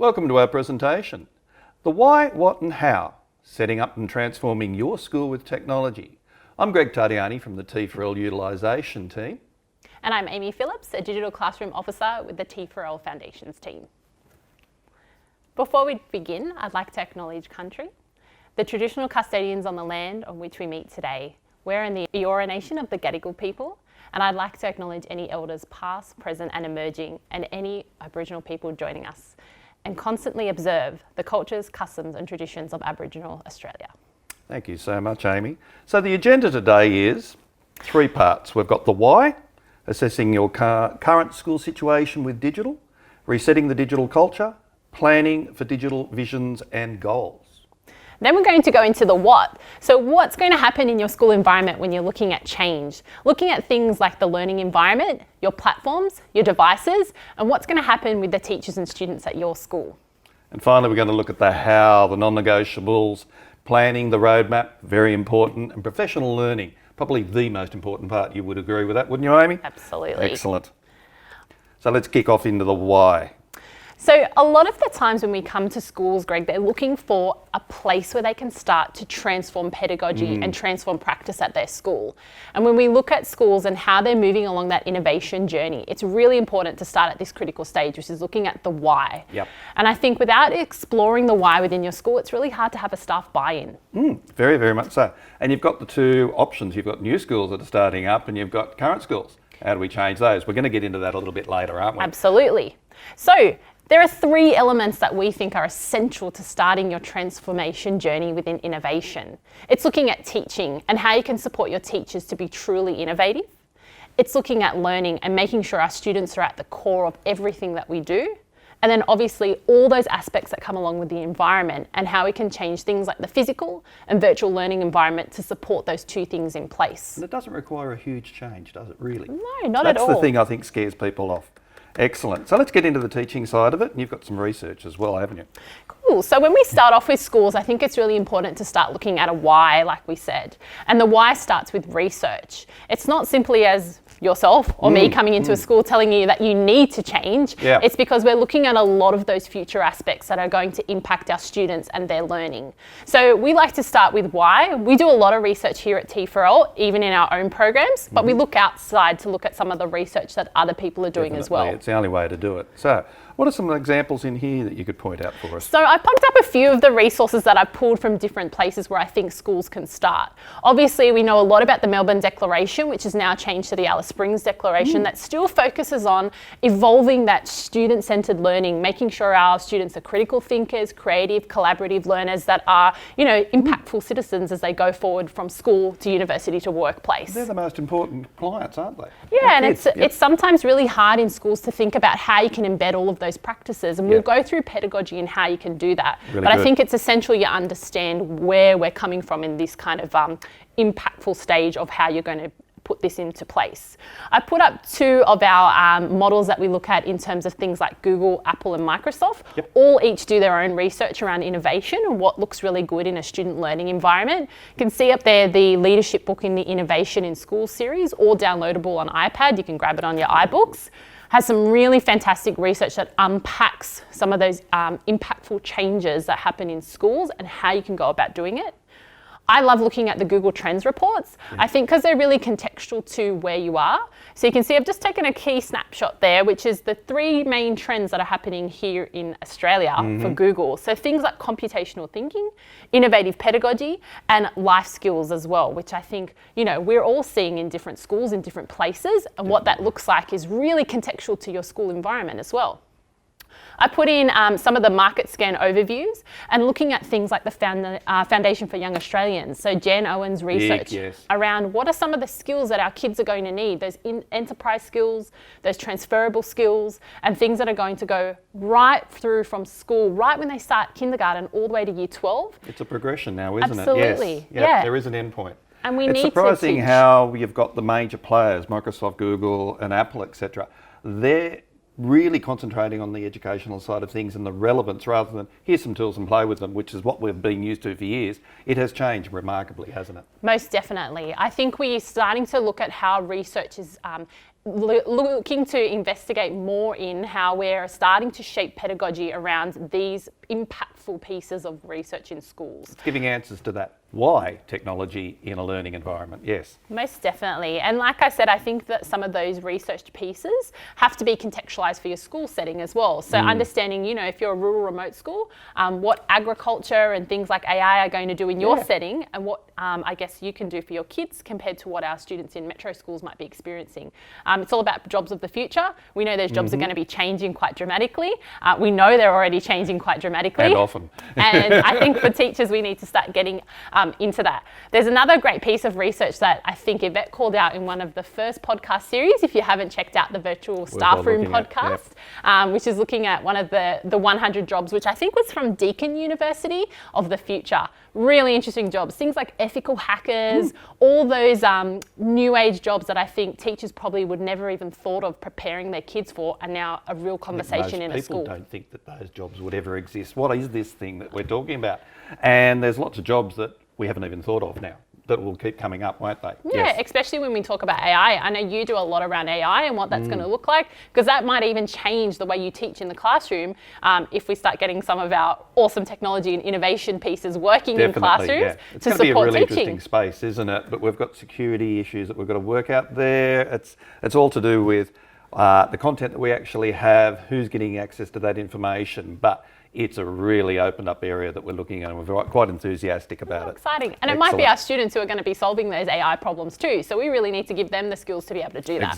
Welcome to our presentation, The Why, What and How, Setting Up and Transforming Your School with Technology. I'm GreigTardiani from the T4L Utilisation team. And I'm Amy Phillips, a Digital Classroom Officer with the T4L Foundations team. Before we begin, I'd like to acknowledge country, the traditional custodians on the land on which we meet today. We're in the Eora Nation of the Gadigal people, and I'd like to acknowledge any elders past, present and emerging, and any Aboriginal people joining us, and constantly observe the cultures, customs and traditions of Aboriginal Australia. Thank you so much, Amy. So the agenda today is three parts. We've got the why, assessing your current school situation with digital, resetting the digital culture, planning for digital visions and goals. Then we're going to go into the what. So what's going to happen in your school environment when you're looking at change? Looking at things like the learning environment, your platforms, your devices, and what's going to happen with the teachers and students at your school. And finally, we're going to look at the how, the non-negotiables, planning, the roadmap, very important, and professional learning, probably the most important part. You would agree with that, wouldn't you, Amy? Absolutely. Excellent. So let's kick off into the why. So a lot of the times when we come to schools, Greg, they're looking for a place where they can start to transform pedagogy and transform practice at their school. And when we look at schools and how they're moving along that innovation journey, it's really important to start at this critical stage, which is looking at the why. Yep. And I think without exploring the why within your school, it's really hard to have a staff buy-in. Very, very much so. And you've got the two options. You've got new schools that are starting up and you've got current schools. How do we change those? We're going to get into that a little bit later, aren't we? Absolutely. So there are three elements that we think are essential to starting your transformation journey within innovation. It's looking at teaching and how you can support your teachers to be truly innovative. It's looking at learning and making sure our students are at the core of everything that we do. And then obviously all those aspects that come along with the environment and how we can change things like the physical and virtual learning environment to support those two things in place. And it doesn't require a huge change, does it really? No, not at all. That's the thing I think scares people off. Excellent. So let's get into the teaching side of it. And you've got some research as well, haven't you? Cool. So when we start off with schools, I think it's really important to start looking at a why, like we said. And the why starts with research. It's not simply as yourself or me coming into a school telling you that you need to change. Yeah. It's because we're looking at a lot of those future aspects that are going to impact our students and their learning. So we like to start with why. We do a lot of research here at T4L, even in our own programs, but we look outside to look at some of the research that other people are doing as well. It's the only way to do it. So what are some examples in here that you could point out for us? So I pumped up a few of the resources that I've pulled from different places where I think schools can start. Obviously, we know a lot about the Melbourne Declaration, which is now changed to the Alice Springs Declaration, that still focuses on evolving that student-centered learning, making sure our students are critical thinkers, creative, collaborative learners that are, impactful citizens as they go forward from school to university to workplace. They're the most important clients, aren't they? Yeah, and it's sometimes really hard in schools to think about how you can embed all of those practices, and we'll go through pedagogy and how you can do that. Really but good. I think it's essential you understand where we're coming from in this kind of impactful stage of how you're going to put this into place. I put up two of our models that we look at in terms of things like Google, Apple and Microsoft. Yep. All each do their own research around innovation and what looks really good in a student learning environment. You can see up there the leadership book in the Innovation in Schools series, all downloadable on iPad. You can grab it on your iBooks. Has some really fantastic research that unpacks some of those impactful changes that happen in schools and how you can go about doing it. I love looking at the Google Trends reports. I think because they're really contextual to where you are. So you can see I've just taken a key snapshot there, which is the three main trends that are happening here in Australia for Google. So things like computational thinking, innovative pedagogy, and life skills as well, which I think, we're all seeing in different schools, in different places, and what that looks like is really contextual to your school environment as well. I put in some of the market scan overviews and looking at things like the Foundation for Young Australians. So Jen Owen's research around what are some of the skills that our kids are going to need, those enterprise skills, those transferable skills, and things that are going to go right through from school, right when they start kindergarten all the way to year 12. It's a progression now, isn't it? Absolutely. Yes. Yeah. There is an end point. And it's surprising how you've got the major players, Microsoft, Google and Apple, etc. They're really concentrating on the educational side of things and the relevance rather than here's some tools and play with them, which is what we've been used to for years. It has changed remarkably, hasn't it? Most definitely. I think we're starting to look at how research is looking to investigate more in how we're starting to shape pedagogy around these impactful pieces of research in schools. It's giving answers to that why technology in a learning environment, yes. Most definitely. And like I said, I think that some of those researched pieces have to be contextualised for your school setting as well. So understanding, if you're a rural remote school, what agriculture and things like AI are going to do in your setting, and what I guess you can do for your kids compared to what our students in metro schools might be experiencing. It's all about jobs of the future. We know those jobs are going to be changing quite dramatically. We know they're already changing quite dramatically. And often. And I think for teachers, we need to start getting into that. There's another great piece of research that I think Yvette called out in one of the first podcast series, if you haven't checked out the Virtual Staff Room podcast, which is looking at one of the 100 jobs, which I think was from Deakin University, of the future. Really interesting jobs. Things like ethical hackers, all those new age jobs that I think teachers probably would never even thought of preparing their kids for are now a real conversation in a school. People don't think that those jobs would ever exist. What is this thing that we're talking about? And there's lots of jobs that we haven't even thought of now that will keep coming up, won't they? Yeah, especially when we talk about AI. I know you do a lot around AI and what that's going to look like, because that might even change the way you teach in the classroom if we start getting some of our awesome technology and innovation pieces working in classrooms It's to going to be a support really teaching. interesting space, isn't it? But we've got security issues that we've got to work out there. It's all to do with the content that we actually have, who's getting access to that information. But it's a really opened up area that we're looking at, and we're quite enthusiastic about it. Exciting. And it might be our students who are going to be solving those AI problems too. So we really need to give them the skills to be able to do that.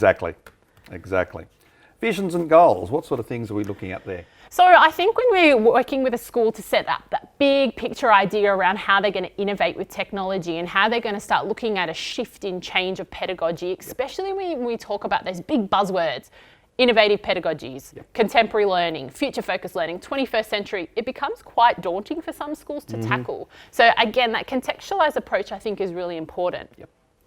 Exactly. Visions and goals, what sort of things are we looking at there? So I think when we're working with a school to set up that big picture idea around how they're going to innovate with technology and how they're going to start looking at a shift in change of pedagogy, especially when we talk about those big buzzwords, innovative pedagogies, contemporary learning, future-focused learning, 21st century, it becomes quite daunting for some schools to tackle. So again, that contextualised approach I think is really important.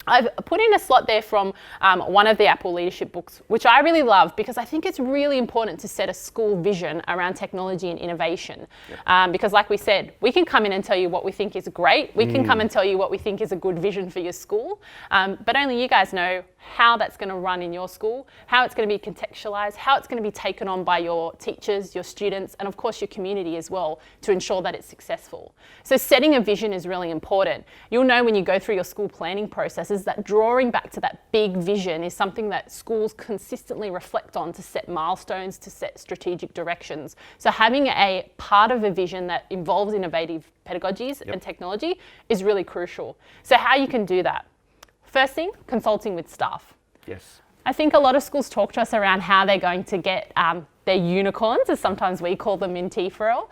I've put in a slot there from one of the Apple leadership books, which I really love because I think it's really important to set a school vision around technology and innovation. Because like we said, we can come in and tell you what we think is great. We can come and tell you what we think is a good vision for your school. But only you guys know how that's going to run in your school, how it's going to be contextualised, how it's going to be taken on by your teachers, your students, and of course your community as well to ensure that it's successful. So setting a vision is really important. You'll know when you go through your school planning processes that drawing back to that big vision is something that schools consistently reflect on to set milestones, to set strategic directions. So having a part of a vision that involves innovative pedagogies and technology is really crucial. So how you can do that? First thing, consulting with staff. Yes. I think a lot of schools talk to us around how they're going to get their unicorns, as sometimes we call them in TFRL,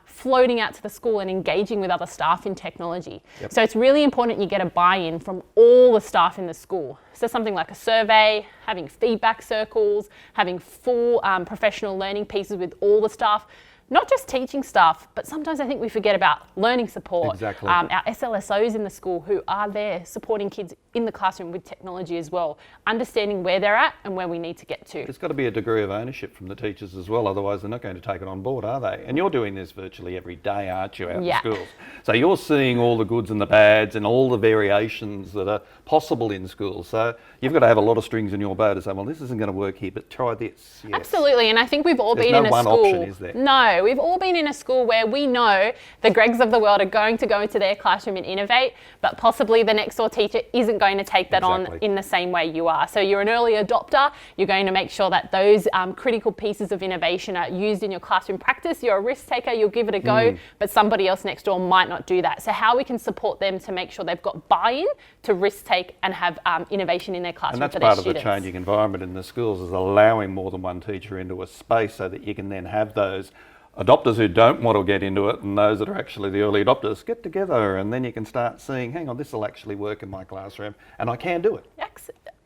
floating out to the school and engaging with other staff in technology. So it's really important you get a buy-in from all the staff in the school. So something like a survey, having feedback circles, having full professional learning pieces with all the staff. Not just teaching staff, but sometimes I think we forget about learning support. Our SLSOs in the school who are there supporting kids in the classroom with technology as well, understanding where they're at and where we need to get to. There's got to be a degree of ownership from the teachers as well, otherwise they're not going to take it on board, are they? And you're doing this virtually every day, aren't you, out in schools? So you're seeing all the goods and the bads and all the variations that are possible in schools. So you've got to have a lot of strings in your bow to say, well, this isn't going to work here, but try this. Absolutely, and I think we've all been in a school. There's no one option, is there? No, we've all been in a school where we know the Gregs of the world are going to go into their classroom and innovate, but possibly the next door teacher isn't going to take that on in the same way you are. So you're an early adopter, you're going to make sure that those critical pieces of innovation are used in your classroom practice. You're a risk taker, you'll give it a go, but somebody else next door might not do that. So how we can support them to make sure they've got buy-in to risk take and have innovation in their classroom for their students. And that's part of the changing environment in the schools, is allowing more than one teacher into a space so that you can then have those adopters who don't want to get into it and those that are actually the early adopters get together, and then you can start seeing, hang on, this will actually work in my classroom and I can do it.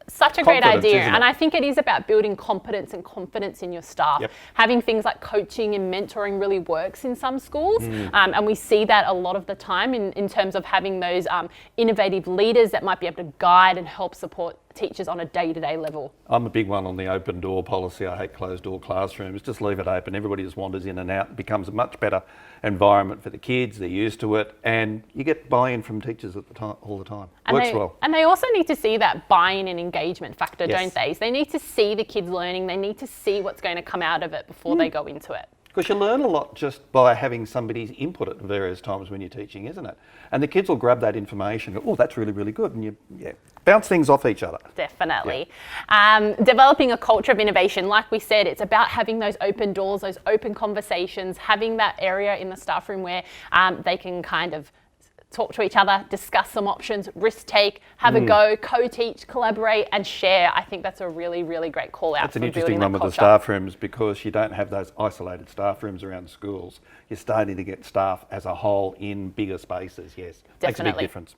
Such a great idea, and I think it is about building competence and confidence in your staff. Having things like coaching and mentoring really works in some schools, and we see that a lot of the time in terms of having those innovative leaders that might be able to guide and help support teachers on a day-to-day level? I'm a big one on the open door policy. I hate closed door classrooms. Just leave it open. Everybody just wanders in and out. It becomes a much better environment for the kids. They're used to it, and you get buy-in from teachers at the time, all the time. Works well. And they also need to see that buy-in and engagement factor, Yes. don't they? So they need to see the kids learning. They need to see what's going to come out of it before they go into it. Because you learn a lot just by having somebody's input at various times when you're teaching, isn't it? And the kids will grab that information and go, oh, that's really, really good. And you bounce things off each other. Definitely. Developing a culture of innovation, like we said, it's about having those open doors, those open conversations, having that area in the staff room where they can kind of talk to each other, discuss some options, risk take, have a go, co-teach, collaborate and share. I think that's a really, really great call out. That's an interesting one with the staff rooms, because you don't have those isolated staff rooms around schools. You're starting to get staff as a whole in bigger spaces, yes. Definitely. Makes a big difference.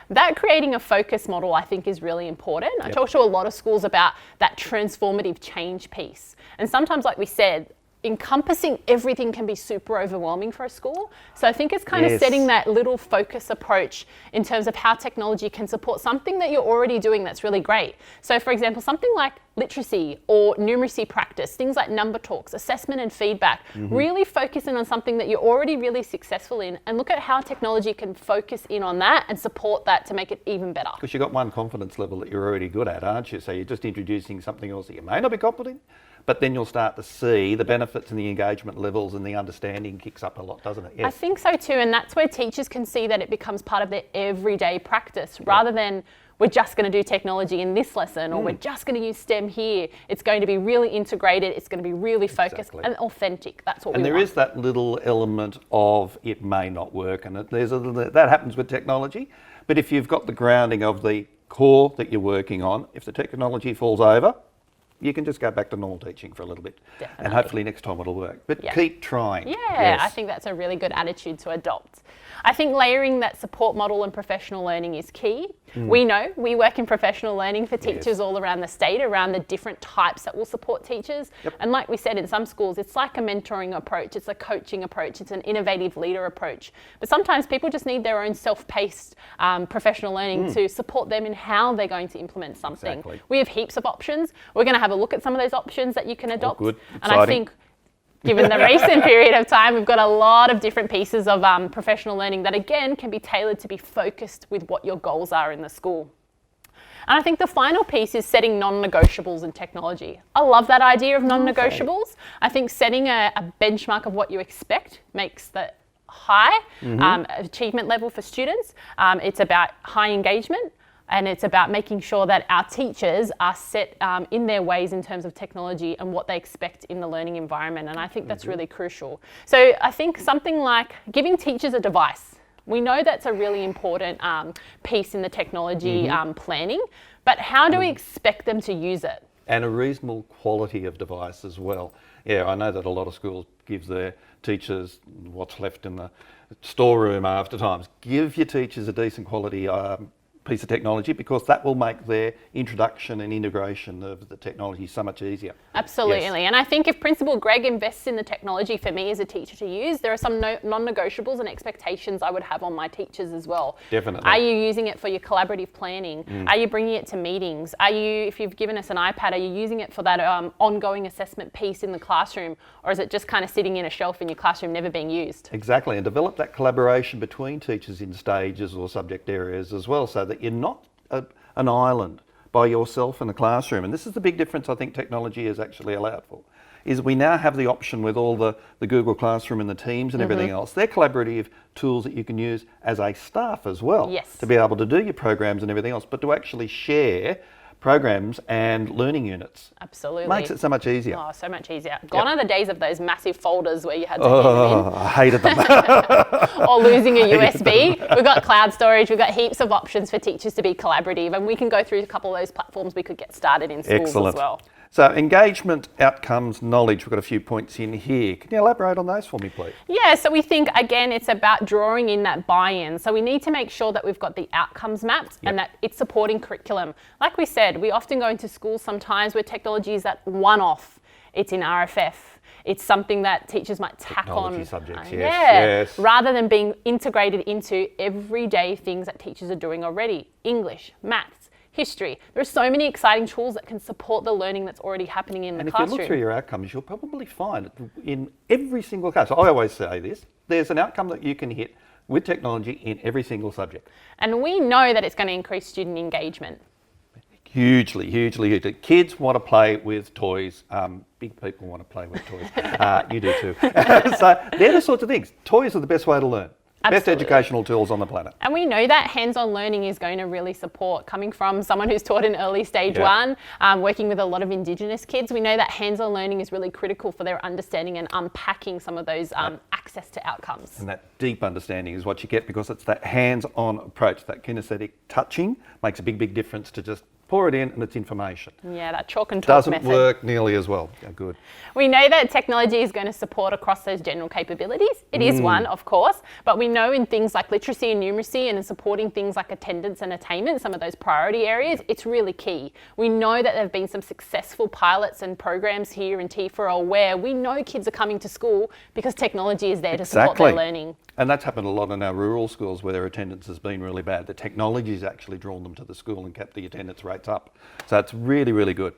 That creating a focus model, I think, is really important. I talk to a lot of schools about that transformative change piece. And sometimes, like we said, encompassing everything can be super overwhelming for a school. So I think it's kind of setting that little focus approach in terms of how technology can support something that you're already doing that's really great. So for example, something like literacy or numeracy practice, things like number talks, assessment and feedback, really focusing on something that you're already really successful in, and look at how technology can focus in on that and support that to make it even better. Because you've got one confidence level that you're already good at, aren't you? So you're just introducing something else that you may not be competent, but then you'll start to see the benefits and the engagement levels, and the understanding kicks up a lot, doesn't it? Yes. I think so too, and that's where teachers can see that it becomes part of their everyday practice, rather than we're just going to do technology in this lesson, or we're just going to use STEM here. It's going to be really integrated, it's going to be really focused and authentic. That's what we want. And there is that little element of it may not work, and that happens with technology. But if you've got the grounding of the core that you're working on, if the technology falls over, you can just go back to normal teaching for a little bit. Definitely. And hopefully next time it'll work. But keep trying. Yeah, I think that's a really good attitude to adopt. I think layering that support model and professional learning is key. We know we work in professional learning for teachers all around the state, around the different types that will support teachers. And like we said, in some schools, it's like a mentoring approach, it's a coaching approach, it's an innovative leader approach. But sometimes people just need their own self-paced professional learning to support them in how they're going to implement something. We have heaps of options. We're going to have a look at some of those options that you can adopt. Good. And I think, given the recent period of time, we've got a lot of different pieces of professional learning that, again, can be tailored to be focused with what your goals are in the school. And I think the final piece is setting non-negotiables in technology. I love that idea of non-negotiables. I think setting a benchmark of what you expect makes the high achievement level for students. It's about high engagement. And it's about making sure that our teachers are set in their ways in terms of technology and what they expect in the learning environment. And I think that's really crucial. So I think something like giving teachers a device. We know that's a really important piece in the technology planning, but how do we expect them to use it? And a reasonable quality of device as well. Yeah, I know that a lot of schools give their teachers what's left in the storeroom after times. Give your teachers a decent quality piece of technology, because that will make their introduction and integration of the technology so much easier. Absolutely. And I think if Principal Greg invests in the technology for me as a teacher to use, there are some non-negotiables and expectations I would have on my teachers as well. Definitely. Are you using it for your collaborative planning? Are you bringing it to meetings? Are you, if you've given us an iPad, are you using it for that ongoing assessment piece in the classroom? Or is it just kind of sitting in a shelf in your classroom, never being used? Exactly, and develop that collaboration between teachers in stages or subject areas as well, so that you're not an island by yourself in a classroom. And this is the big difference I think technology is actually allowed for, is we now have the option with all the Google Classroom and the Teams and everything else. They're collaborative tools that you can use as a staff as well, to be able to do your programs and everything else, but to actually share programs and learning units. Absolutely. Makes it so much easier. Oh, so much easier. Gone are the days of those massive folders where you had to I hated them. or losing a USB. We've got cloud storage, we've got heaps of options for teachers to be collaborative, and we can go through a couple of those platforms we could get started in schools as well. So engagement, outcomes, knowledge, we've got a few points in here. Can you elaborate on those for me, please? Yeah, so we think, again, it's about drawing in that buy-in. So we need to make sure that we've got the outcomes mapped and that it's supporting curriculum. Like we said, we often go into schools sometimes where technology is that one-off. It's in RFF. It's something that teachers might tack on. Subjects, yes. Rather than being integrated into everyday things that teachers are doing already. English, maths, history. There are so many exciting tools that can support the learning that's already happening in the classroom. And if you look through your outcomes, you'll probably find in every single case, I always say this, there's an outcome that you can hit with technology in every single subject. And we know that it's going to increase student engagement. Hugely, hugely, hugely. Kids want to play with toys. Big people want to play with toys. You do too. So they're the sorts of things. Toys are the best way to learn. Absolutely. Best educational tools on the planet. And we know that hands-on learning is going to really support, coming from someone who's taught in early stage one, working with a lot of Indigenous kids, we know that hands-on learning is really critical for their understanding and unpacking some of those access to outcomes. And that deep understanding is what you get because it's that hands-on approach, that kinesthetic touching makes a big, big difference to just pour it in and it's information. Yeah, that chalk and talk method. Doesn't work nearly as well. Yeah, good. We know that technology is going to support across those general capabilities. It is one, of course, but we know in things like literacy and numeracy and in supporting things like attendance and attainment, some of those priority areas, it's really key. We know that there have been some successful pilots and programs here in T4L where we know kids are coming to school because technology is there to support their learning. And that's happened a lot in our rural schools where their attendance has been really bad. The technology has actually drawn them to the school and kept the attendance rates up. So it's really, really good.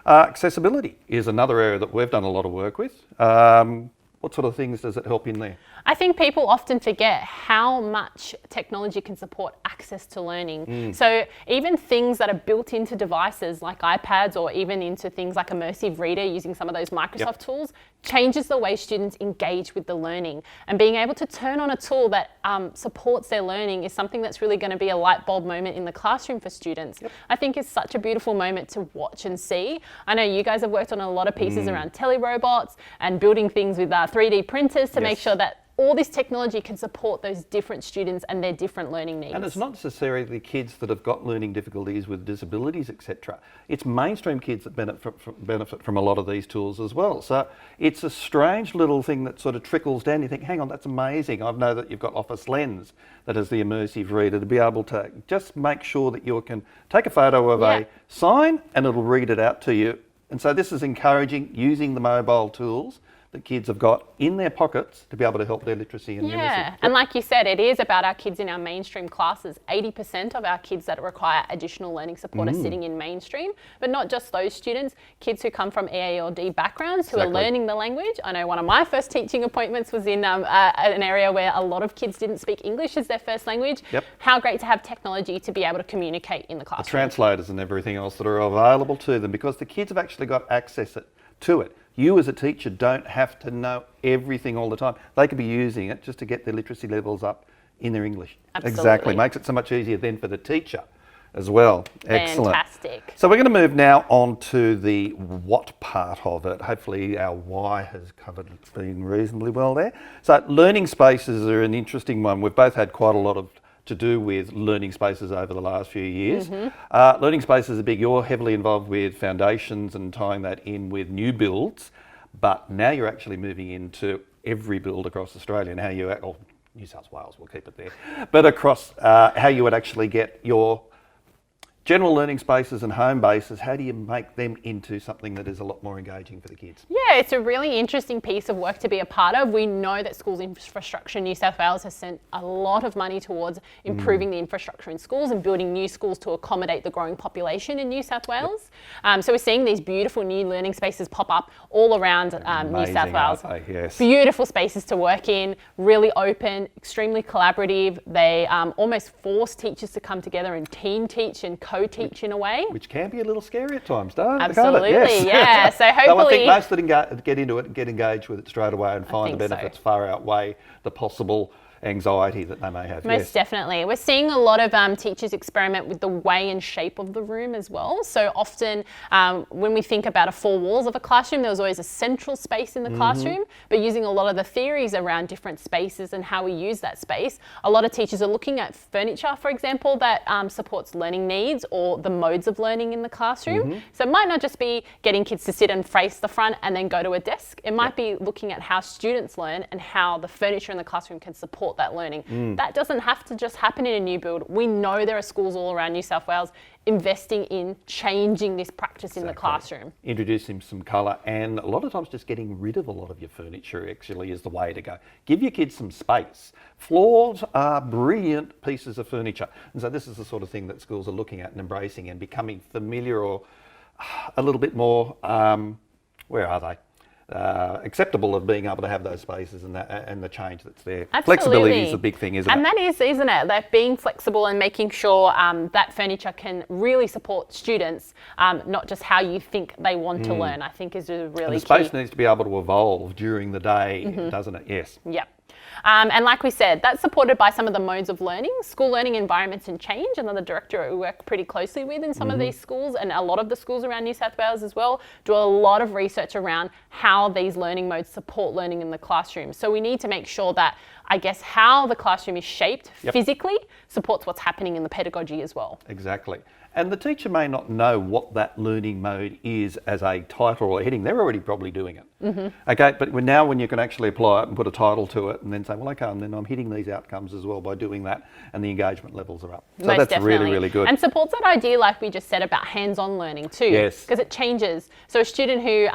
Accessibility is another area that we've done a lot of work with. What sort of things does it help in there? I think people often forget how much technology can support access to learning. So even things that are built into devices like iPads or even into things like Immersive Reader using some of those Microsoft tools changes the way students engage with the learning. And being able to turn on a tool that supports their learning is something that's really going to be a light bulb moment in the classroom for students. I think it's such a beautiful moment to watch and see. I know you guys have worked on a lot of pieces around telerobots and building things with 3D printers to make sure that all this technology can support those different students and their different learning needs. And it's not necessarily the kids that have got learning difficulties with disabilities, etc. It's mainstream kids that benefit from a lot of these tools as well. So it's a strange little thing that sort of trickles down. You think, hang on, that's amazing. I know that you've got Office Lens that has the immersive reader to be able to just make sure that you can take a photo of a sign and it'll read it out to you. And so this is encouraging using the mobile tools that kids have got in their pockets to be able to help their literacy and numeracy. And like you said, it is about our kids in our mainstream classes. 80% of our kids that require additional learning support are sitting in mainstream, but not just those students, kids who come from EALD backgrounds who are learning the language. I know one of my first teaching appointments was in an area where a lot of kids didn't speak English as their first language. How great to have technology to be able to communicate in the classroom. The translators and everything else that are available to them because the kids have actually got access to it. You as a teacher don't have to know everything all the time. They could be using it just to get their literacy levels up in their English. Absolutely. Exactly. Makes it so much easier then for the teacher as well. Excellent. Fantastic. So we're going to move now on to the what part of it. Hopefully our why has covered been reasonably well there. So learning spaces are an interesting one. We've both had quite a lot to do with learning spaces over the last few years. Learning spaces are big. You're heavily involved with foundations and tying that in with new builds, but now you're actually moving into every build across Australia and how you, or New South Wales, we'll keep it there, but across how you would actually get your general learning spaces and home bases, how do you make them into something that is a lot more engaging for the kids? Yeah, it's a really interesting piece of work to be a part of. We know that schools infrastructure in New South Wales has sent a lot of money towards improving the infrastructure in schools and building new schools to accommodate the growing population in New South Wales. So we're seeing these beautiful new learning spaces pop up all around New South Wales. Yes. Beautiful spaces to work in, really open, extremely collaborative. They almost force teachers to come together and team teach and co-teach in a way. Which can be a little scary at times, don't it? Absolutely, Yes. yeah. So hopefully... I think most that get into it and get engaged with it straight away and find the benefits far outweigh the possible anxiety that they may have. Most definitely. We're seeing a lot of teachers experiment with the way and shape of the room as well. So often when we think about 4 walls of a classroom, there was always a central space in the classroom, but using a lot of the theories around different spaces and how we use that space, a lot of teachers are looking at furniture, for example, that supports learning needs or the modes of learning in the classroom. So it might not just be getting kids to sit and face the front and then go to a desk. It might be looking at how students learn and how the furniture in the classroom can support support that learning. That doesn't have to just happen in a new build. We know there are schools all around New South Wales investing in changing this practice in the classroom. Introducing some colour, and a lot of times just getting rid of a lot of your furniture actually is the way to go. Give your kids some space. Floors are brilliant pieces of furniture, and so this is the sort of thing that schools are looking at and embracing and becoming familiar or a little bit more, where are they? Acceptable of being able to have those spaces and the change that's there. Absolutely. Flexibility is the big thing, isn't it? And that is, isn't it? That being flexible and making sure that furniture can really support students, not just how you think they want to learn, I think is a really and the space key. needs to be able to evolve during the day, doesn't it? Yes. Yep. And like we said, that's supported by some of the modes of learning, school learning environments and change. Another directorate we work pretty closely with in some of these schools, and a lot of the schools around New South Wales as well, do a lot of research around how these learning modes support learning in the classroom. So we need to make sure that, I guess, how the classroom is shaped physically supports what's happening in the pedagogy as well. Exactly. And the teacher may not know what that learning mode is as a title or a heading. They're already probably doing it. Okay, but now when you can actually apply it and put a title to it and then say, well, okay, and then I'm hitting these outcomes as well by doing that, and the engagement levels are up. So Most that's definitely. really, really good. And supports that idea, like we just said, about hands-on learning too. Yes. Because it changes. So a student who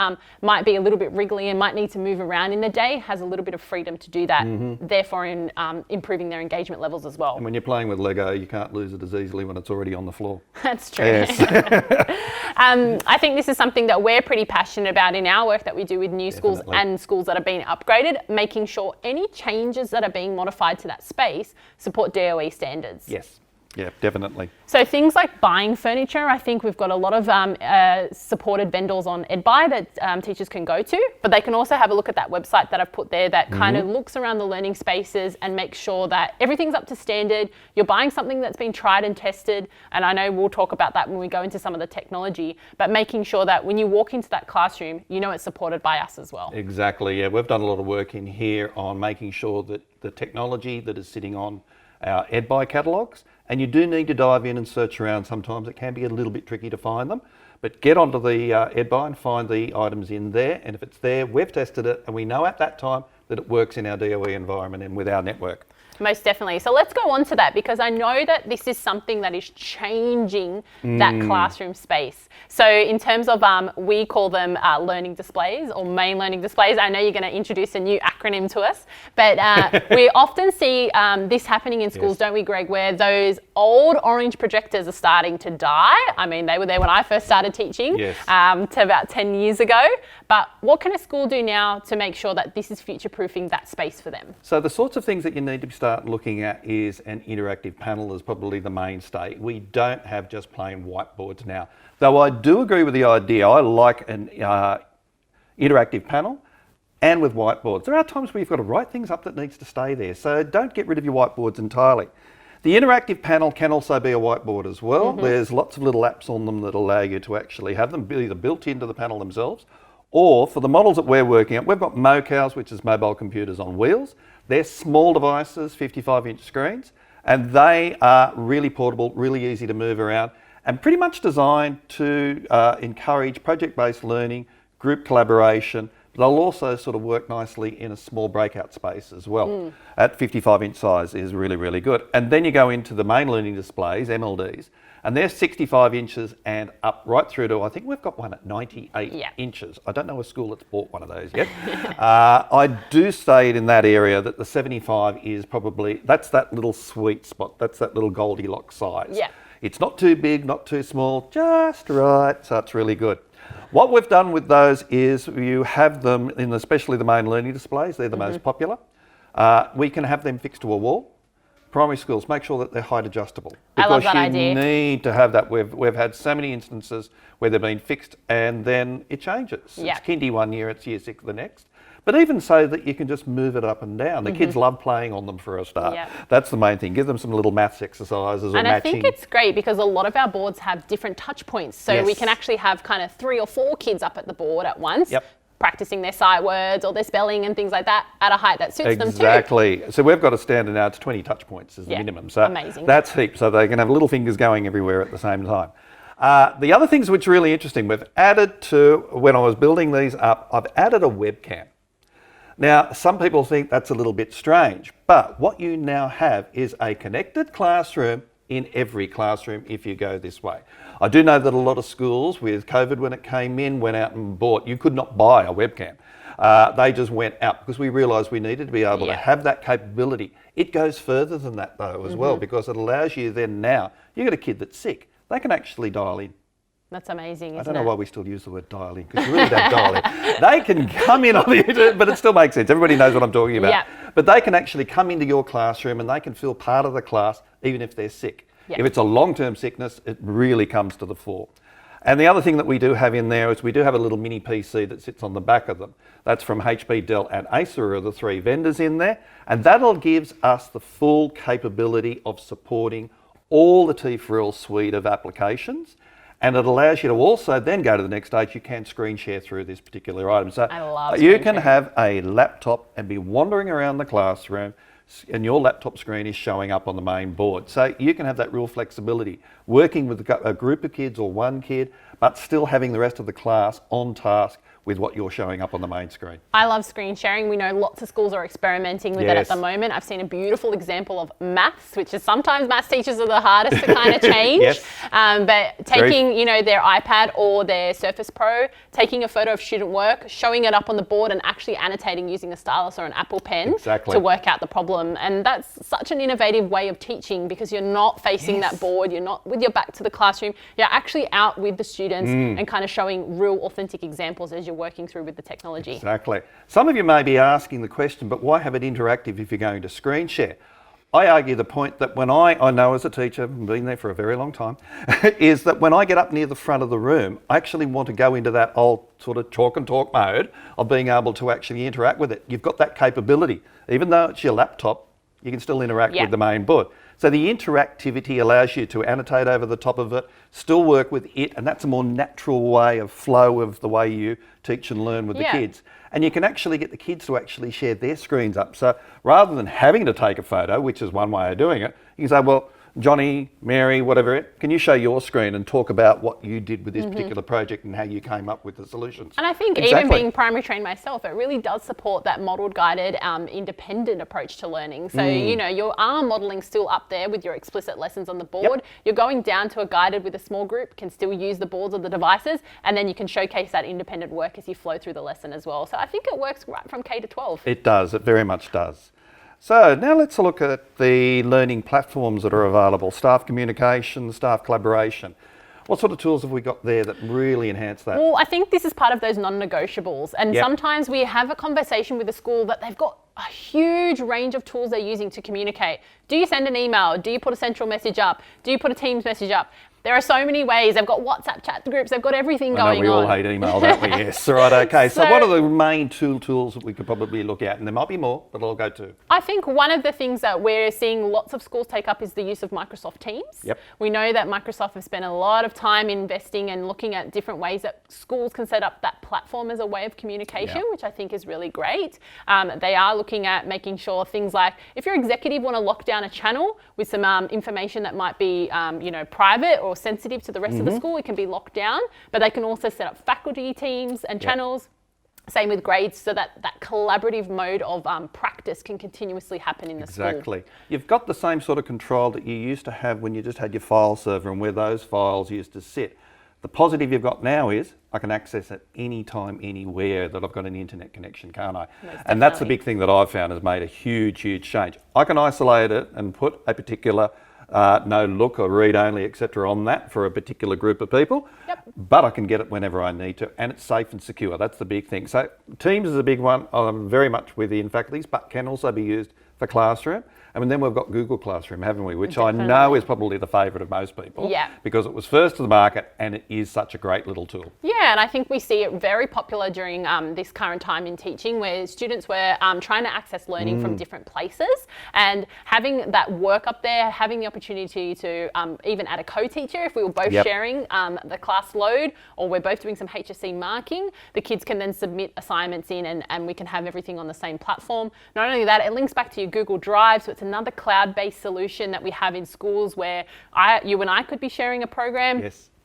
might be a little bit wriggly and might need to move around in the day has a little bit of freedom to do that, therefore in improving their engagement levels as well. And when you're playing with Lego, you can't lose it as easily when it's already on the floor. That's true. Yes. I think this is something that we're pretty passionate about in our work that we do with new schools and schools that are being upgraded, making sure any changes that are being modified to that space support DOE standards. Yes. Yeah, definitely. So things like buying furniture, I think we've got a lot of supported vendors on EdBuy that teachers can go to, but they can also have a look at that website that I've put there that kind of looks around the learning spaces and makes sure that everything's up to standard. You're buying something that's been tried and tested, and I know we'll talk about that when we go into some of the technology, but making sure that when you walk into that classroom, you know it's supported by us as well. Exactly, yeah. We've done a lot of work in here on making sure that the technology that is sitting on our EdBuy catalogues, and you do need to dive in and search around. Sometimes it can be a little bit tricky to find them, but get onto the EdBuy and find the items in there, and if it's there, we've tested it and we know at that time that it works in our DOE environment and with our network. Most definitely. So let's go on to that, because I know that this is something that is changing that classroom space. So in terms of, we call them learning displays or main learning displays. I know you're going to introduce a new acronym to us, but we often see this happening in schools, don't we, Greg, where those old orange projectors are starting to die. I mean, they were there when I first started teaching to about 10 years ago. But what can a school do now to make sure that this is future-proofing that space for them? So the sorts of things that you need to start looking at is an interactive panel is probably the mainstay. We don't have just plain whiteboards now. Though I do agree with the idea, I like an interactive panel and with whiteboards. There are times where you've got to write things up that needs to stay there. So don't get rid of your whiteboards entirely. The interactive panel can also be a whiteboard as well. There's lots of little apps on them that allow you to actually have them either built into the panel themselves, or for the models that we're working at, we've got MoCals, which is mobile computers on wheels. They're small devices, 55-inch screens, and they are really portable, really easy to move around, and pretty much designed to encourage project-based learning, group collaboration. They'll also sort of work nicely in a small breakout space as well. At 55-inch size is really, really good. And then you go into the main learning displays, MLDs, and they're 65 inches and up right through to, I think we've got one at 98 inches. I don't know a school that's bought one of those yet. I do say in that area that the 75 is probably, that's that little sweet spot. That's that little Goldilocks size. Yeah. It's not too big, not too small, just right. So it's really good. What we've done with those is you have them in especially the main learning displays. They're the most popular. We can have them fixed to a wall. Primary schools, make sure that they're height adjustable. I love that idea. Because you need to have that. We've had so many instances where they've been fixed and then it changes. Yeah. It's kindy one year, it's year 6 the next. But even so that you can just move it up and down. The kids love playing on them for a start. Yeah. That's the main thing. Give them some little maths exercises or and matching. I think it's great because a lot of our boards have different touch points. So we can actually have kind of 3 or 4 kids up at the board at once. Practicing their sight words or their spelling and things like that at a height that suits them too. Exactly. So we've got a standard now, it's 20 touch points is the minimum. So amazing. That's heaps. So they can have little fingers going everywhere at the same time. The other things which are really interesting, we've added to, when I was building these up, I've added a webcam. Now, some people think that's a little bit strange, but what you now have is a connected classroom in every classroom if you go this way. I do know that a lot of schools with COVID when it came in went out and bought, you could not buy a webcam. They just went out because we realised we needed to be able to have that capability. It goes further than that though as well, because it allows you then now, you've got a kid that's sick, they can actually dial in. That's amazing, isn't it? I don't know why we still use the word dial in, because you really don't dial in. They can come in on the internet, but it still makes sense. Everybody knows what I'm talking about. Yeah. But they can actually come into your classroom and they can feel part of the class even if they're sick. Yeah. If it's a long-term sickness, it really comes to the fore. And the other thing that we do have in there is we do have a little mini PC that sits on the back of them. That's from HP, Dell and Acer are the three vendors in there. And that'll gives us the full capability of supporting all the T4L suite of applications. And it allows you to also then go to the next stage. You can screen share through this particular item. So I love you screen can sharing. have a laptop and be wandering around the classroom and your laptop screen is showing up on the main board. So you can have that real flexibility, working with a group of kids or one kid, but still having the rest of the class on task with what you're showing up on the main screen. I love screen sharing. We know lots of schools are experimenting with it at Yes. the moment. I've seen a beautiful example of maths, which is sometimes maths teachers are the hardest to kind of change. Yes. But taking, their iPad or their Surface Pro, taking a photo of student work, showing it up on the board and actually annotating using a stylus or an Apple Pen Exactly. to work out the problem. And that's such an innovative way of teaching because you're not facing that board, you're not with your back to the classroom, you're actually out with the students and kind of showing real authentic examples as you're working through with the technology. Exactly. Some of you may be asking the question, but why have it interactive if you're going to screen share? I argue the point that when I know as a teacher, I've been there for a very long time, is that when I get up near the front of the room, I actually want to go into that old sort of chalk and talk mode of being able to actually interact with it. You've got that capability. Even though it's your laptop, you can still interact with the main board. So the interactivity allows you to annotate over the top of it, still work with it, and that's a more natural way of flow of the way you teach and learn with the kids. And you can actually get the kids to actually share their screens up. So rather than having to take a photo, which is one way of doing it, you can say, well, Johnny, Mary, whatever, can you show your screen and talk about what you did with this particular project and how you came up with the solutions? And I think even being primary trained myself, it really does support that modelled, guided, independent approach to learning. So, you are modelling still up there with your explicit lessons on the board. You're going down to a guided with a small group, can still use the boards or the devices, and then you can showcase that independent work as you flow through the lesson as well. So I think it works right from K to 12. It does, it very much does. So now let's look at the learning platforms that are available, staff communication, staff collaboration. What sort of tools have we got there that really enhance that? Well, I think this is part of those non-negotiables. And sometimes we have a conversation with a school that they've got a huge range of tools they're using to communicate. Do you send an email? Do you put a central message up? Do you put a Teams message up? There are so many ways. They've got WhatsApp chat groups. They've got everything going on. We all hate email, don't we? Yes. All right. Okay. So what are the main tools that we could probably look at? And there might be more, but I'll go to. I think one of the things that we're seeing lots of schools take up is the use of Microsoft Teams. Yep. We know that Microsoft has spent a lot of time investing and looking at different ways that schools can set up that platform as a way of communication, which I think is really great. They are looking at making sure things like if your executive want to lock down a channel with some information that might be, private or sensitive to the rest of the school, it can be locked down, but they can also set up faculty teams and channels. Same with grades, so that collaborative mode of practice can continuously happen in the school. Exactly. You've got the same sort of control that you used to have when you just had your file server and where those files used to sit. The positive you've got now is I can access it anytime, anywhere that I've got an internet connection, can't I? And that's the big thing that I've found has made a huge, huge change. I can isolate it and put a particular no look or read only, etc. on that for a particular group of people, but I can get it whenever I need to, and it's safe and secure. That's the big thing. So Teams is a big one. I'm very much within faculties, but can also be used for classroom. And then we've got Google Classroom, haven't we? Which I know is probably the favourite of most people because it was first to the market and it is such a great little tool. Yeah, and I think we see it very popular during this current time in teaching where students were trying to access learning from different places, and having that work up there, having the opportunity to even add a co-teacher if we were both sharing the class load or we're both doing some HSC marking, the kids can then submit assignments in and we can have everything on the same platform. Not only that, it links back to your Google Drive, so it's another cloud-based solution that we have in schools where you and I could be sharing a program.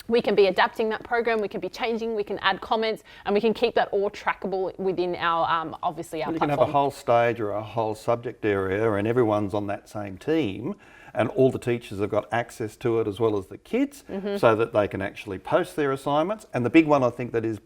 we can be adapting that program, we can be changing, we can add comments, and we can keep that all trackable within our, obviously our You platform. can have a whole stage or a whole subject area and everyone's on that same team and all the teachers have got access to it as well as the kids so that they can actually post their assignments. And the big one I think that is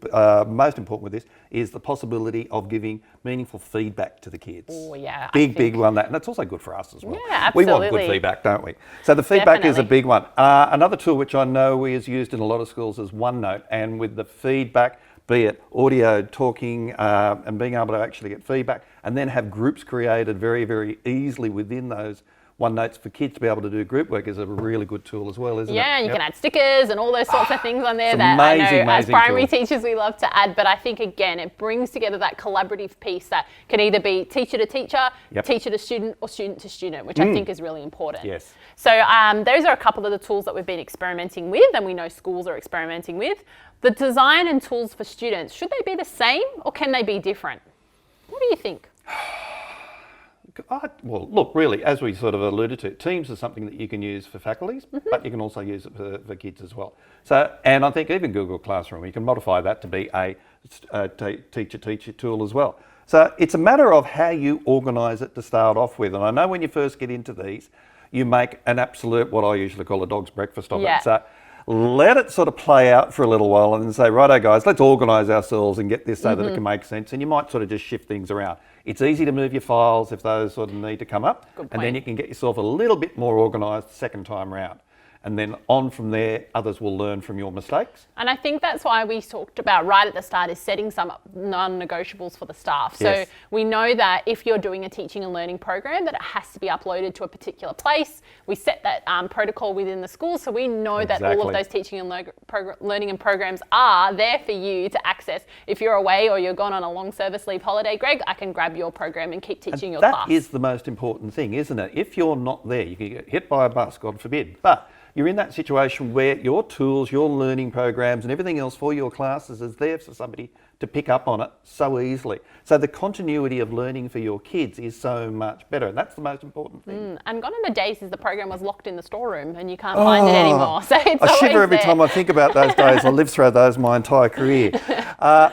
most important with this is the possibility of giving meaningful feedback to the kids. Oh yeah. Big one that, and that's also good for us as well. Yeah, absolutely. We want good feedback, don't we? So the feedback is a Definitely. big one. Another tool which I know is used in a lot of schools is OneNote, and with the feedback, be it audio, talking, and being able to actually get feedback, and then have groups created very, very easily within those OneNotes for kids to be able to do group work is a really good tool as well, isn't it? Yeah, and you can add stickers and all those sorts of things on there It's that amazing, I know as amazing primary tool. teachers we love to add. But I think, again, it brings together that collaborative piece that can either be teacher to teacher, teacher to student, or student to student, which I think is really important. Yes. So those are a couple of the tools that we've been experimenting with, and we know schools are experimenting with. The design and tools for students, should they be the same or can they be different? What do you think? Well, look, really, as we sort of alluded to, Teams is something that you can use for faculties, but you can also use it for kids as well. So, and I think even Google Classroom, you can modify that to be a teacher tool as well. So it's a matter of how you organise it to start off with. And I know when you first get into these, you make an absolute, what I usually call a dog's breakfast of it. So let it sort of play out for a little while and then say, righto guys, let's organise ourselves and get this so that it can make sense. And you might sort of just shift things around. It's easy to move your files if those sort of need to come up. And then you can get yourself a little bit more organised the second time round. And then on from there, others will learn from your mistakes. And I think that's why we talked about right at the start is setting some non-negotiables for the staff. So we know that if you're doing a teaching and learning program, that it has to be uploaded to a particular place. We set that protocol within the school, so we know that all of those teaching and learning and programs are there for you to access. If you're away or you're gone on a long service leave holiday, Greg, I can grab your program and keep teaching your class. That is the most important thing, isn't it? If you're not there, you can get hit by a bus, God forbid. But you're in that situation where your tools, your learning programs and everything else for your classes is there for somebody to pick up on it so easily. So the continuity of learning for your kids is so much better, and that's the most important thing. And gone are the days as the program was locked in the storeroom and you can't find it anymore. So it's I shiver every there. time I think about those days. I lived through those my entire career.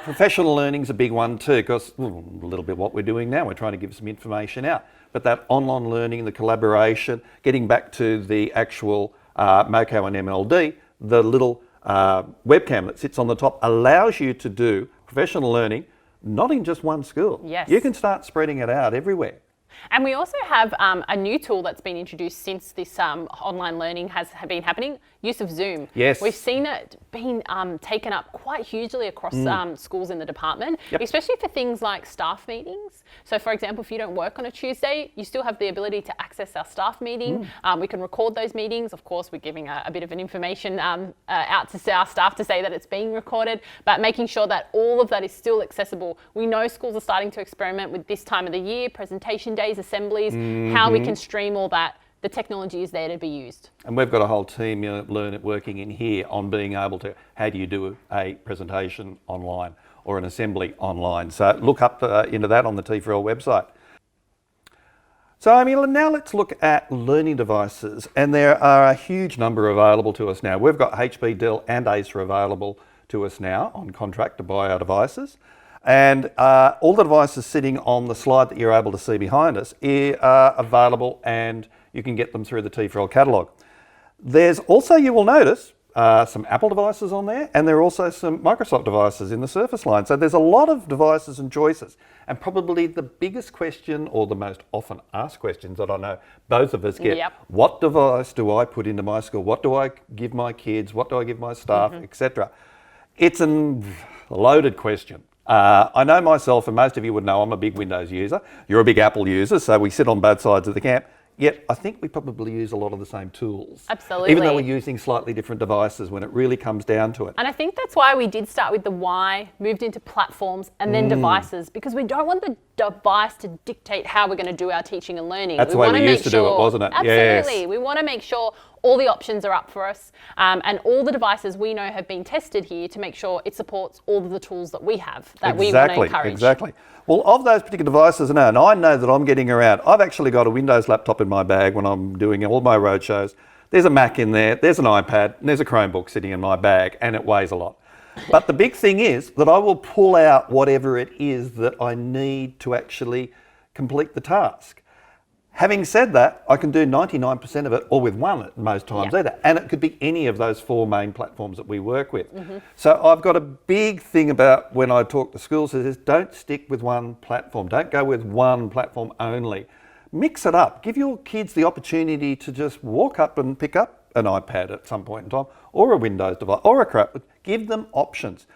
Professional learning's a big one too, because a little bit what we're doing now, we're trying to give some information out. But that online learning, the collaboration, getting back to the actual MoCo and MLD, the little webcam that sits on the top allows you to do professional learning, not in just one school. Yes. You can start spreading it out everywhere. And we also have a new tool that's been introduced since this online learning has been happening, use of Zoom. Yes. We've seen it being taken up quite hugely across schools in the department, especially for things like staff meetings. So for example, if you don't work on a Tuesday, you still have the ability to access our staff meeting. We can record those meetings. Of course, we're giving a bit of an information out to our staff to say that it's being recorded, but making sure that all of that is still accessible. We know schools are starting to experiment with this time of the year, presentation days, assemblies, how we can stream all that. The technology is there to be used. And we've got a whole team working in here on being able to, how do you do a presentation online or an assembly online? So look up into that on the T4L website. So I mean, now let's look at learning devices, and there are a huge number available to us now. We've got HP, Dell and Acer available to us now on contract to buy our devices. And all the devices sitting on the slide that you're able to see behind us are available, and you can get them through the T4L catalogue. There's also, you will notice, some Apple devices on there, and there are also some Microsoft devices in the Surface line. So there's a lot of devices and choices. And probably the biggest question, or the most often asked questions that I know both of us get, what device do I put into my school? What do I give my kids? What do I give my staff, etc.? It's a loaded question. I know myself, and most of you would know I'm a big Windows user. You're a big Apple user, so we sit on both sides of the camp. Yet I think we probably use a lot of the same tools. Absolutely. Even though we're using slightly different devices when it really comes down to it. And I think that's why we did start with the why, moved into platforms and then devices, because we don't want the device to dictate how we're going to do our teaching and learning. That's the way we used to do it, wasn't it? Absolutely. Yes. We want to make sure all the options are up for us, and all the devices we know have been tested here to make sure it supports all of the tools that we have that we want to encourage. Exactly. Well, of those particular devices now, and I know that I'm getting around, I've actually got a Windows laptop in my bag when I'm doing all my roadshows. there's a Mac in there, there's an iPad, and there's a Chromebook sitting in my bag, and it weighs a lot. But the big thing is that I will pull out whatever it is that I need to actually complete the task. Having said that, I can do 99% of it, or with one at most times either. And it could be any of those 4 main platforms that we work with. So I've got a big thing about when I talk to schools is don't stick with one platform. Don't go with one platform only. Mix it up. Give your kids the opportunity to just walk up and pick up an iPad at some point in time, or a Windows device, or a Chromebook. Give them options.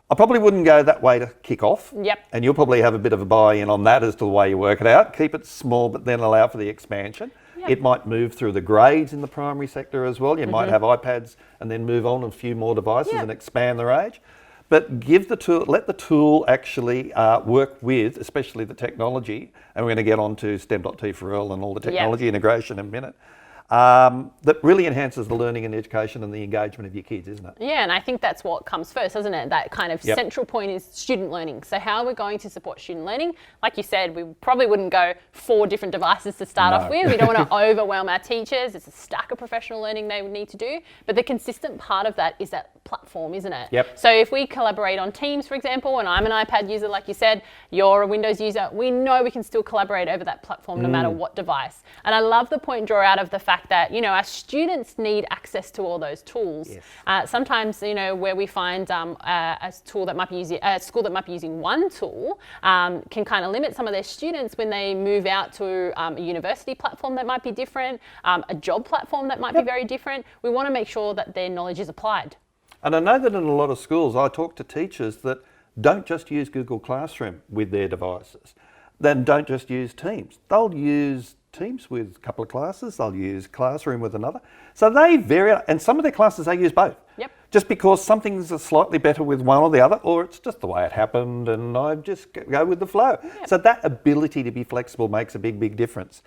I probably wouldn't go that way to kick off. And you'll probably have a bit of a buy-in on that as to the way you work it out. Keep it small, but then allow for the expansion. It might move through the grades in the primary sector as well. You might have iPads and then move on a few more devices and expand the range. But give the tool, let the tool actually work with, especially the technology. And we're going to get on to STEM.T4L and all the technology integration in a minute. That really enhances the learning and education and the engagement of your kids, isn't it? Yeah, and I think that's what comes first, doesn't it? That kind of central point is student learning. So how we're going to support student learning, like you said, we probably wouldn't go 4 different devices to start off with. We don't want to overwhelm our teachers. It's a stack of professional learning they would need to do. But the consistent part of that is that platform, isn't it? So if we collaborate on Teams, for example, and I'm an iPad user, like you said, you're a Windows user, we know we can still collaborate over that platform no matter what device. And I love the point draw out of the fact that, you know, our students need access to all those tools. Sometimes, you know, where we find a school that might be using one tool can kind of limit some of their students when they move out to a university platform that might be different, a job platform that might be very different. We want to make sure that their knowledge is applied. And I know that in a lot of schools, I talk to teachers that don't just use Google Classroom with their devices. Then don't just use Teams. They'll use Teams with a couple of classes, they'll use Classroom with another. So they vary, and some of their classes they use both. Just because something's slightly better with one or the other, or it's just the way it happened and I just go with the flow. So that ability to be flexible makes a big, big difference.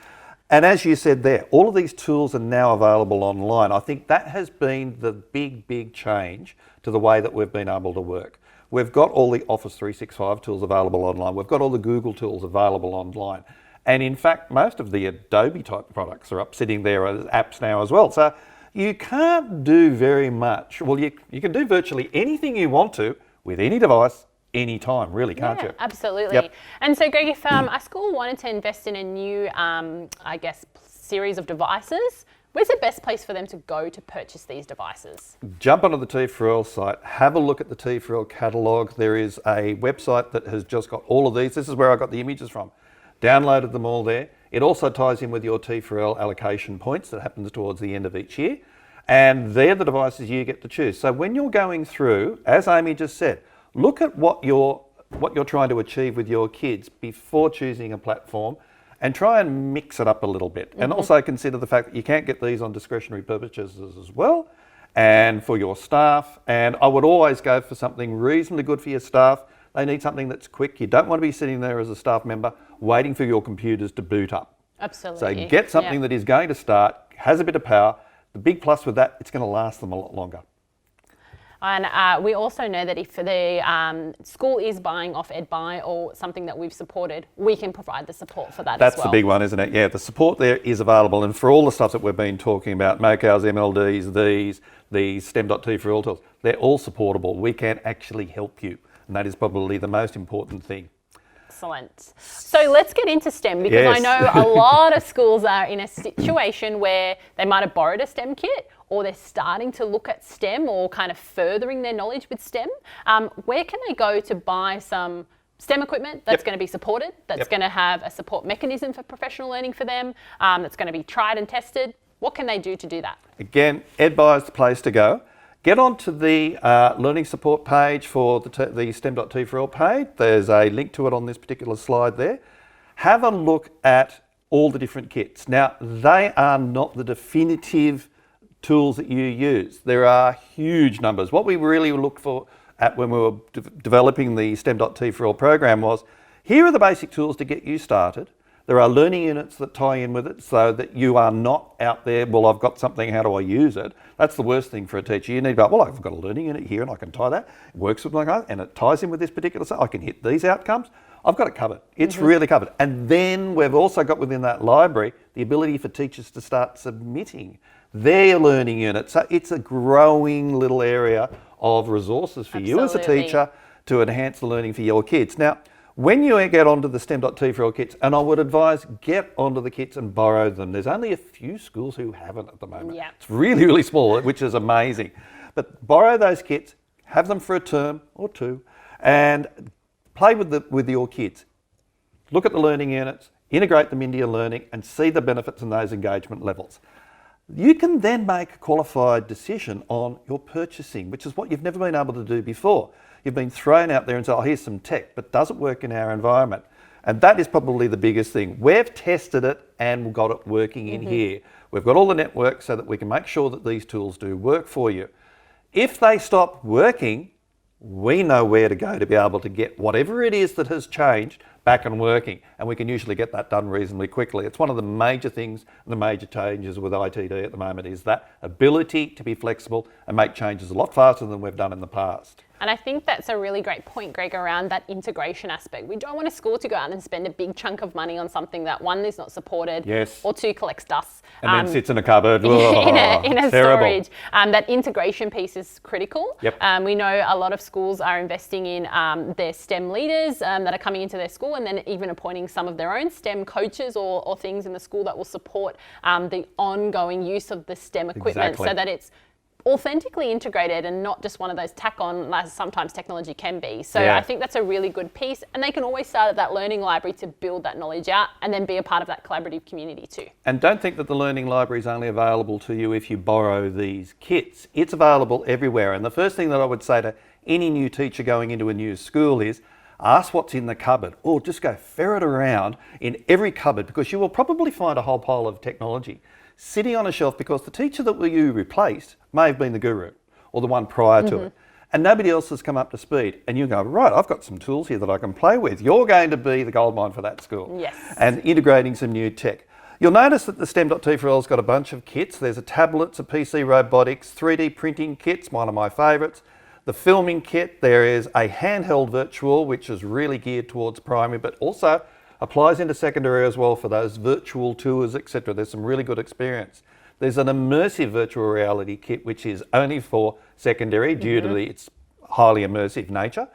And as you said there, all of these tools are now available online. I think that has been the big, big change to the way that we've been able to work. We've got all the Office 365 tools available online. We've got all the Google tools available online. And in fact, most of the Adobe type products are up sitting there as apps now as well. So you can't do very much. Well, you can do virtually anything you want to with any device, anytime, really, can't you? Absolutely. And so, Greg, if a school wanted to invest in a new, I guess, series of devices, where's the best place for them to go to purchase these devices? Jump onto the T4L site, have a look at the T4L catalogue. There is a website that has just got all of these. This is where I got the images from. Downloaded them all there. It also ties in with your T4L allocation points that happens towards the end of each year. And they're the devices you get to choose. So when you're going through, as Amy just said, look at what you're trying to achieve with your kids before choosing a platform and try and mix it up a little bit. And also consider the fact that you can't get these on discretionary purchases as well, and for your staff. And I would always go for something reasonably good for your staff. They need something that's quick. You don't want to be sitting there as a staff member waiting for your computers to boot up. Absolutely. So get something that is going to start, has a bit of power. The big plus with that, it's going to last them a lot longer. And we also know that if the school is buying off EdBuy or something that we've supported, we can provide the support for that as well. That's the big one, isn't it? Yeah, the support there is available. And for all the stuff that we've been talking about, MOCALs, MLDs, these STEM.T4L tools, they're all supportable. We can actually help you. And that is probably the most important thing. Excellent. So let's get into STEM, because I know a lot of schools are in a situation where they might have borrowed a STEM kit, or they're starting to look at STEM or kind of furthering their knowledge with STEM. Where can they go to buy some STEM equipment that's going to be supported, that's going to have a support mechanism for professional learning for them, that's going to be tried and tested? What can they do to do that? Again, EdBuy is the place to go. Get onto the learning support page for the STEM.T4L page. There's a link to it on this particular slide there. Have a look at all the different kits. Now, they are not the definitive tools that you use. There are huge numbers. What we really looked for at when we were developing the STEM.T4L program was, here are the basic tools to get you started. There are learning units that tie in with it so that you are not out there, well, I've got something, how do I use it? That's the worst thing for a teacher. You need to go, well, I've got a learning unit here and I can tie that. It works with my guy and it ties in with this particular, I can hit these outcomes. I've got it covered. It's really covered. And then we've also got within that library the ability for teachers to start submitting their learning units. So it's a growing little area of resources for you as a teacher to enhance the learning for your kids. Now, when you get onto the STEM.T4L kits, and I would advise get onto the kits and borrow them. There's only a few schools who haven't at the moment. Yeah. It's really, really small, which is amazing. But borrow those kits, have them for a term or two, and play with your kids. Look at the learning units, integrate them into your learning, and see the benefits in those engagement levels. You can then make a qualified decision on your purchasing, which is what you've never been able to do before. You've been thrown out there and said, oh, here's some tech, but does it work in our environment? And that is probably the biggest thing. We've tested it and got it working in here. We've got all the networks so that we can make sure that these tools do work for you. If they stop working, we know where to go to be able to get whatever it is that has changed back and working, and we can usually get that done reasonably quickly. It's one of the major things, the major changes with ITD at the moment is that ability to be flexible and make changes a lot faster than we've done in the past. And I think that's a really great point, Greg, around that integration aspect. We don't want a school to go out and spend a big chunk of money on something that, one, is not supported, or two, collects dust. And then sits in a cupboard. in a storage. That integration piece is critical. We know a lot of schools are investing in their STEM leaders that are coming into their school, and then even appointing some of their own STEM coaches or things in the school that will support the ongoing use of the STEM equipment so that it's authentically integrated and not just one of those tack-on, as sometimes technology can be. So I think that's a really good piece, and they can always start at that learning library to build that knowledge out and then be a part of that collaborative community too. And don't think that the learning library is only available to you if you borrow these kits. It's available everywhere, and the first thing that I would say to any new teacher going into a new school is ask what's in the cupboard, or just go ferret around in every cupboard, because you will probably find a whole pile of technology sitting on a shelf because the teacher that you replaced may have been the guru or the one prior to it, and nobody else has come up to speed. And you go, right, I've got some tools here that I can play with. You're going to be the goldmine for that school. Yes. And integrating some new tech. You'll notice that the STEM.T4L's got a bunch of kits. There's a tablets, a PC robotics, 3D printing kits, one of my favourites. The filming kit, there is a handheld virtual, which is really geared towards primary, but also applies into secondary as well for those virtual tours, etc. There's some really good experience. There's an immersive virtual reality kit, which is only for secondary due to its highly immersive nature.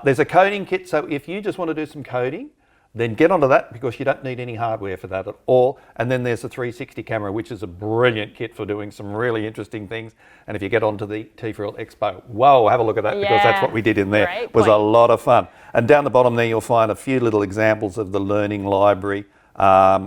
There's a coding kit, so if you just want to do some coding, then get onto that because you don't need any hardware for that at all. And then there's a 360 camera, which is a brilliant kit for doing some really interesting things. And if you get onto the T4L Expo, whoa, have a look at that because that's what we did in there. It was a lot of fun. And down the bottom there, you'll find a few little examples of the learning library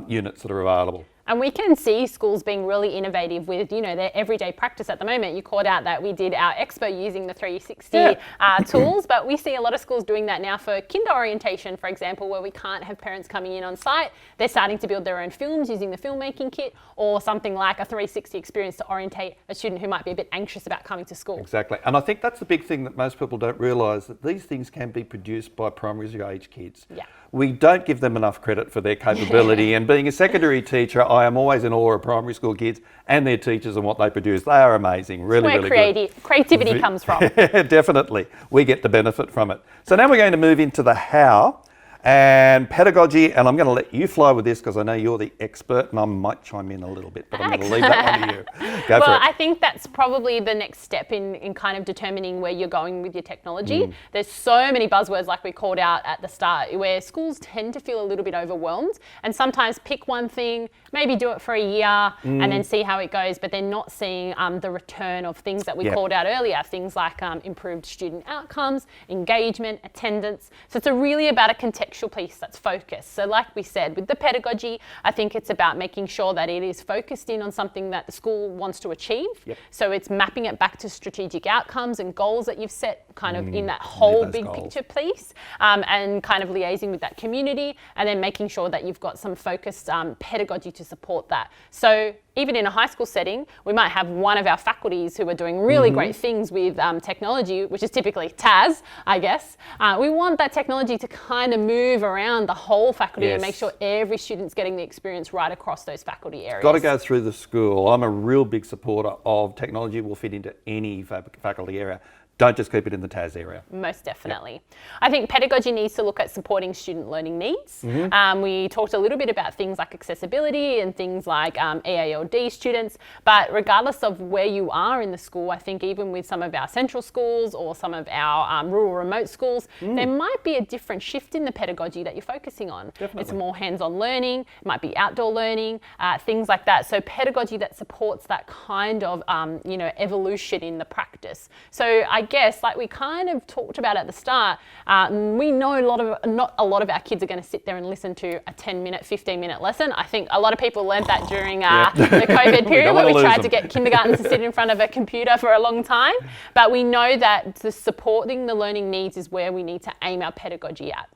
units that are available. And we can see schools being really innovative with, their everyday practice at the moment. You called out that we did our expo using the 360 tools, but we see a lot of schools doing that now for kinder orientation, for example, where we can't have parents coming in on site. They're starting to build their own films using the filmmaking kit, or something like a 360 experience to orientate a student who might be a bit anxious about coming to school. Exactly. And I think that's the big thing that most people don't realise, that these things can be produced by primary age kids. We don't give them enough credit for their capability. And being a secondary teacher, I am always in awe of primary school kids and their teachers and what they produce. They are amazing, really, really good. Creativity comes from. Definitely. We get the benefit from it. So now we're going to move into the how and pedagogy, and I'm going to let you fly with this because I know you're the expert, and I might chime in a little bit, but I'm going to leave that one to you. Go for it. I think that's probably the next step in kind of determining where you're going with your technology. There's so many buzzwords, like we called out at the start, where schools tend to feel a little bit overwhelmed and sometimes pick one thing, maybe do it for a year and then see how it goes, but they're not seeing the return of things that we called out earlier, things like improved student outcomes, engagement, attendance. So it's really about a contextual piece that's focused. So like we said, with the pedagogy, I think it's about making sure that it is focused in on something that the school wants to achieve. So it's mapping it back to strategic outcomes and goals that you've set kind of in that whole big picture piece, and kind of liaising with that community, and then making sure that you've got some focused pedagogy to support that. So even in a high school setting, we might have one of our faculties who are doing really great things with technology, which is typically TAS, I guess. We want that technology to kind of move around the whole faculty and make sure every student's getting the experience right across those faculty areas. Got to go through the school. I'm a real big supporter of technology will fit into any faculty area. Don't just keep it in the TAS area. Most definitely. I think pedagogy needs to look at supporting student learning needs. We talked a little bit about things like accessibility and things like EALD students, but regardless of where you are in the school, I think even with some of our central schools or some of our rural remote schools, there might be a different shift in the pedagogy that you're focusing on. Definitely. It's more hands-on learning, it might be outdoor learning, things like that. So pedagogy that supports that kind of evolution in the practice. So I guess, like we kind of talked about at the start, we know not a lot of our kids are going to sit there and listen to a 10-minute, 15-minute lesson. I think a lot of people learned that during the COVID period where we tried to get kindergarten to sit in front of a computer for a long time. But we know that the supporting the learning needs is where we need to aim our pedagogy at.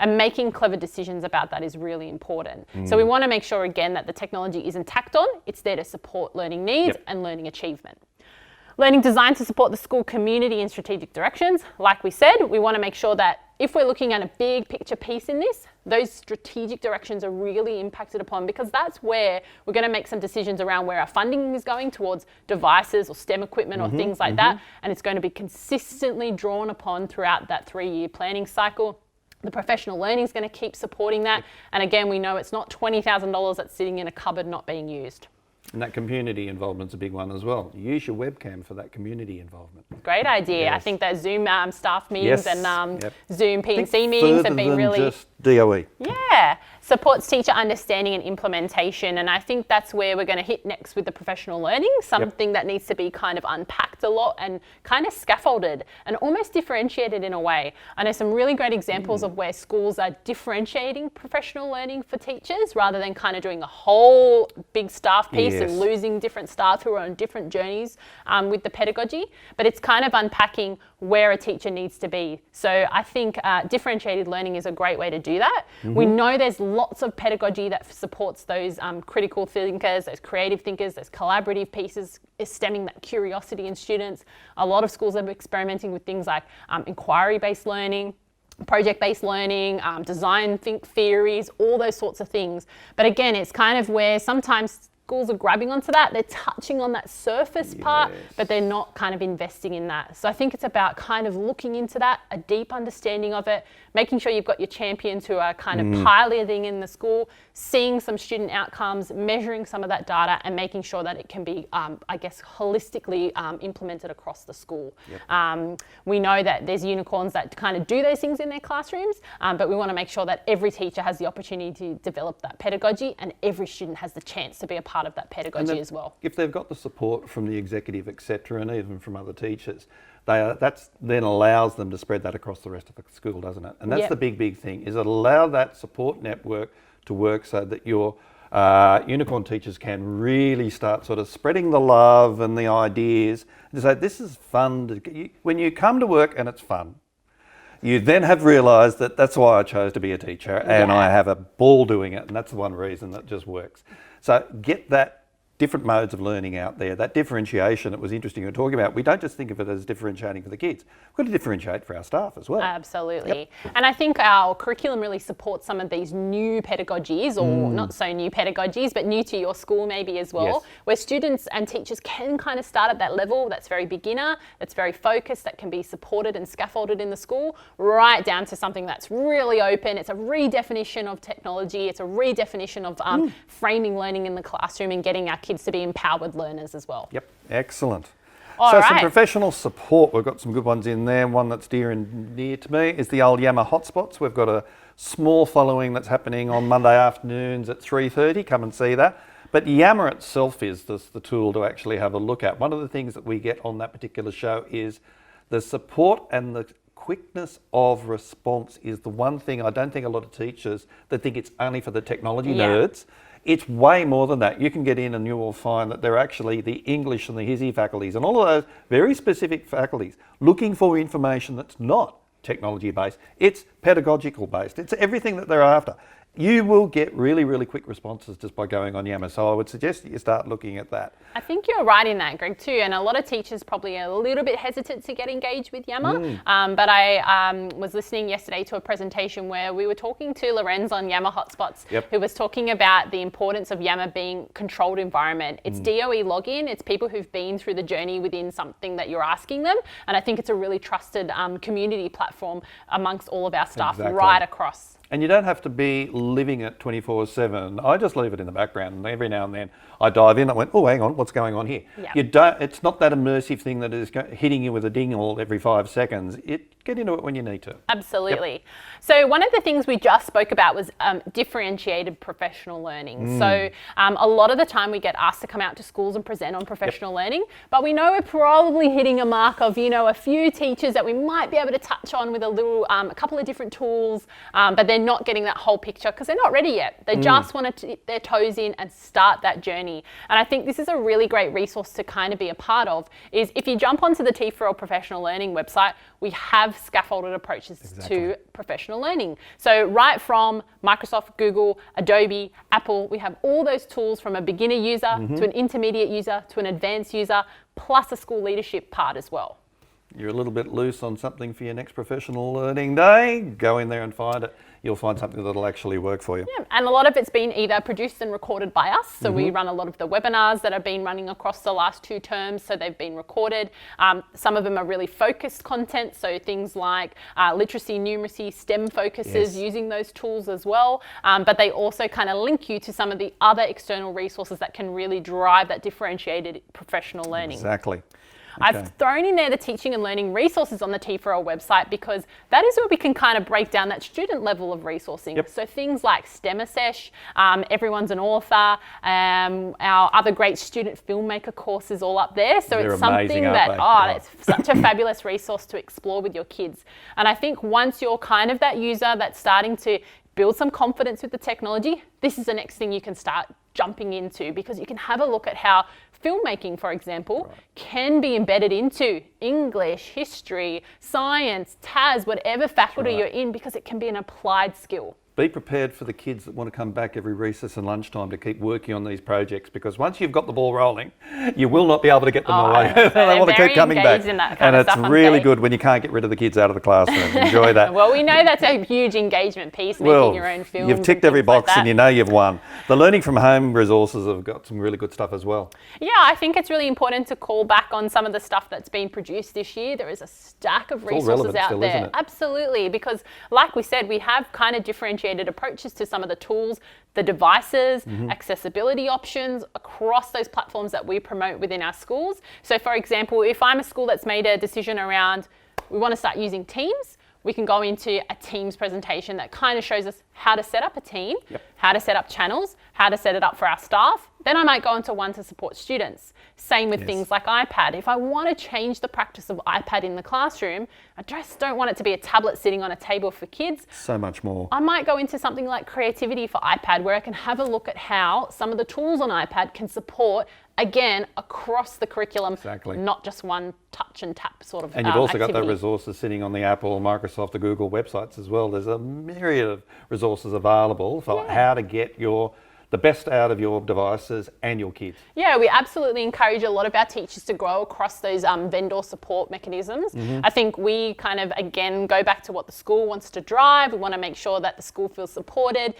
And making clever decisions about that is really important. So we want to make sure, again, that the technology isn't tacked on. It's there to support learning needs and learning achievement. Learning design to support the school community and strategic directions. Like we said, we want to make sure that if we're looking at a big picture piece in this, those strategic directions are really impacted upon, because that's where we're going to make some decisions around where our funding is going towards devices or STEM equipment or things like that. And it's going to be consistently drawn upon throughout that 3-year planning cycle. The professional learning is going to keep supporting that. And again, we know it's not $20,000 that's sitting in a cupboard not being used. And that community involvement's a big one as well. Use your webcam for that community involvement. Great idea. Yes. I think that Zoom staff meetings and Yep. Zoom P&C meetings have been really... just DOE. Yeah, supports teacher understanding and implementation, and I think that's where we're going to hit next with the professional learning, something that needs to be kind of unpacked a lot and kind of scaffolded and almost differentiated in a way. I know some really great examples of where schools are differentiating professional learning for teachers rather than kind of doing a whole big staff piece and losing different staff who are on different journeys with the pedagogy, but it's kind of unpacking where a teacher needs to be. So I think differentiated learning is a great way to do that. We know there's lots of pedagogy that supports those critical thinkers, those creative thinkers, those collaborative pieces, is stemming that curiosity in students. A lot of schools are experimenting with things like inquiry-based learning, project-based learning, design think theories, all those sorts of things. But again, it's kind of where sometimes schools are grabbing onto that, they're touching on that surface part, but they're not kind of investing in that. So I think it's about kind of looking into that, a deep understanding of it, making sure you've got your champions who are kind of piloting in the school, seeing some student outcomes, measuring some of that data, and making sure that it can be, I guess, holistically implemented across the school. We know that there's unicorns that kind of do those things in their classrooms, but we want to make sure that every teacher has the opportunity to develop that pedagogy and every student has the chance to be a part of that pedagogy as well. If they've got the support from the executive, etc., and even from other teachers, that then allows them to spread that across the rest of the school, doesn't it? And that's the big thing, is it allow that support network to work so that your unicorn teachers can really start sort of spreading the love and the ideas and say, this is fun. When you come to work and it's fun, you then have realised that that's why I chose to be a teacher and I have a ball doing it, and that's the one reason that just works. So get that different modes of learning out there, that differentiation. It was interesting you were talking about. We don't just think of it as differentiating for the kids. We've got to differentiate for our staff as well. Absolutely. And I think our curriculum really supports some of these new pedagogies, or not so new pedagogies, but new to your school maybe as well, where students and teachers can kind of start at that level that's very beginner, that's very focused, that can be supported and scaffolded in the school, right down to something that's really open. It's a redefinition of technology. It's a redefinition of framing learning in the classroom and getting our kids to be empowered learners as well. Excellent. All some professional support, we've got some good ones in there. One that's dear and near to me is the old Yammer Hotspots. We've got a small following that's happening on Monday afternoons at 3:30. Come and see that. But Yammer itself is the tool to actually have a look at. One of the things that we get on that particular show is the support and the quickness of response is the one thing I don't think a lot of teachers that think it's only for the technology nerds. It's way more than that. You can get in and you will find that they're actually the English and the HISI faculties and all of those very specific faculties looking for information that's not technology based. It's pedagogical based. It's everything that they're after. you will get really, really quick responses just by going on Yammer. So I would suggest that you start looking at that. I think you're right in that, Greg, too. And a lot of teachers probably are a little bit hesitant to get engaged with Yammer. But I was listening yesterday to a presentation where we were talking to Lorenz on Yammer Hotspots, who was talking about the importance of Yammer being controlled environment. It's DOE login. It's people who've been through the journey within something that you're asking them. And I think it's a really trusted community platform amongst all of our staff right across. And you don't have to be living it 24/7. I just leave it in the background, and every now and then I dive in. I went, oh, hang on, what's going on here? You don't. It's not that immersive thing that is hitting you with a dingle every 5 seconds. Get into it when you need to. Absolutely. So one of the things we just spoke about was differentiated professional learning. So a lot of the time we get asked to come out to schools and present on professional learning, but we know we're probably hitting a mark of, a few teachers that we might be able to touch on with a couple of different tools, but they're not getting that whole picture because they're not ready yet. They just want to dip their toes in and start that journey. And I think this is a really great resource to kind of be a part of, is if you jump onto the T4L Professional Learning website, we have scaffolded approaches to professional learning. So right from Microsoft, Google, Adobe, Apple, we have all those tools from a beginner user to an intermediate user to an advanced user, plus a school leadership part as well. You're a little bit loose on something for your next professional learning day, go in there and find it. You'll find something that'll actually work for you. Yeah, and a lot of it's been either produced and recorded by us. So we run a lot of the webinars that have been running across the last 2 terms. So they've been recorded. Some of them are really focused content. So things like literacy, numeracy, STEM focuses, using those tools as well. But they also kind of link you to some of the other external resources that can really drive that differentiated professional learning. Exactly. I've thrown in there the teaching and learning resources on the T4L website because that is where we can kind of break down that student level of resourcing. So things like STEM Sesh, Everyone's an Author, our other great student filmmaker courses all up there. So They're it's something that, it's such a fabulous resource to explore with your kids. And I think once you're kind of that user that's starting to build some confidence with the technology, this is the next thing you can start jumping into, because you can have a look at how filmmaking, for example, can be embedded into English, history, science, TAS, whatever faculty you're in, because it can be an applied skill. Be prepared for the kids that want to come back every recess and lunchtime to keep working on these projects, because once you've got the ball rolling, you will not be able to get them away. They want to keep coming back. And it's really good when you can't get rid of the kids out of the classroom. Enjoy that. Well, we know that's a huge engagement piece, making your own films. You've ticked every box and you know you've won. The learning from home resources have got some really good stuff as well. Yeah, I think it's really important to call back on some of the stuff that's been produced this year. There is a stack of resources out still, there. isn't it? Absolutely, because like we said, we have kind of differentiated approaches to some of the tools, the devices, accessibility options across those platforms that we promote within our schools. So for example, if I'm a school that's made a decision around, we want to start using Teams, we can go into a Teams presentation that kind of shows us how to set up a team, how to set up channels, how to set it up for our staff. Then I might go into one to support students. Same with things like iPad. If I want to change the practice of iPad in the classroom, I just don't want it to be a tablet sitting on a table for kids. So much more. I might go into something like creativity for iPad, where I can have a look at how some of the tools on iPad can support, again, across the curriculum, not just one touch and tap sort of And you've also activity. got the resources sitting on the Apple, Microsoft, the Google websites as well. There's a myriad of resources available for how to get the best out of your devices and your kids. Yeah, we absolutely encourage a lot of our teachers to grow across those vendor support mechanisms. I think we kind of, again, go back to what the school wants to drive. We want to make sure that the school feels supported,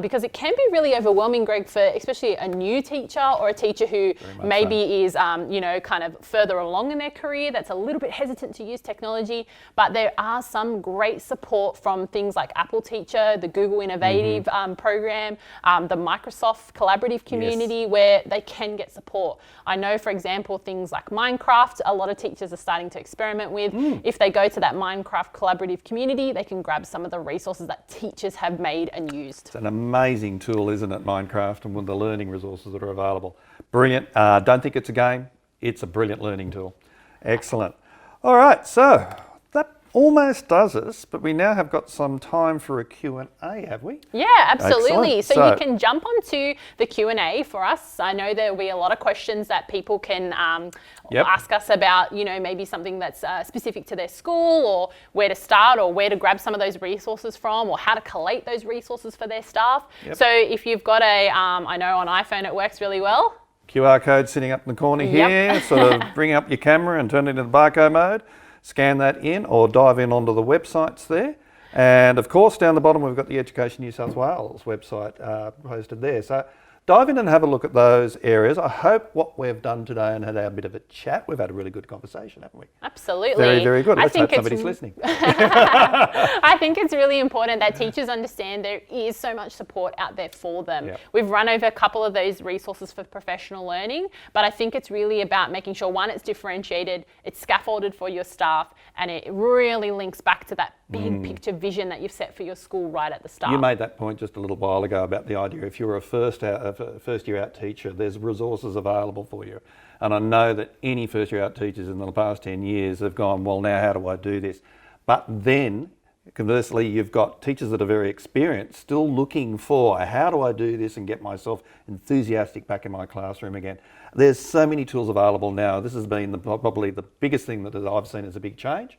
because it can be really overwhelming, Greg, for especially a new teacher or a teacher who maybe is, kind of further along in their career, that's a little bit hesitant to use technology. But there are some great support from things like Apple Teacher, the Google Innovative program, the Microsoft collaborative community, where they can get support. I know, for example, things like Minecraft, a lot of teachers are starting to experiment with. If they go to that Minecraft collaborative community, they can grab some of the resources that teachers have made and used. It's an amazing tool, isn't it, Minecraft, and with the learning resources that are available. Brilliant. Don't think it's a game. It's a brilliant learning tool. Excellent. All right, so that almost does us, but we now have got some time for a Q&A, have we? Yeah, absolutely. Excellent. So you can jump onto the Q&A for us. I know there'll be a lot of questions that people can ask us about, maybe something that's specific to their school, or where to start, or where to grab some of those resources from, or how to collate those resources for their staff. Yep. So if you've got I know on iPhone it works really well. QR code sitting up in the corner here, sort of bring up your camera and turn it into barcode mode. Scan that in or dive in onto the websites there. And of course, down the bottom, we've got the Education New South Wales website posted there. So dive in and have a look at those areas. I hope what we've done today and had our bit of a chat, we've had a really good conversation, haven't we? Absolutely. Very, very good. Let's hope somebody's listening. I think it's really important that teachers understand there is so much support out there for them. Yep. We've run over a couple of those resources for professional learning, but I think it's really about making sure, one, it's differentiated, it's scaffolded for your staff, and it really links back to that big picture vision that you've set for your school right at the start. You made that point just a little while ago about the idea if you're a first year out teacher, there's resources available for you. And I know that any first year out teachers in the past 10 years have gone, well, now how do I do this? But then conversely, you've got teachers that are very experienced still looking for how do I do this and get myself enthusiastic back in my classroom again. There's so many tools available now. This has been probably the biggest thing that I've seen as a big change.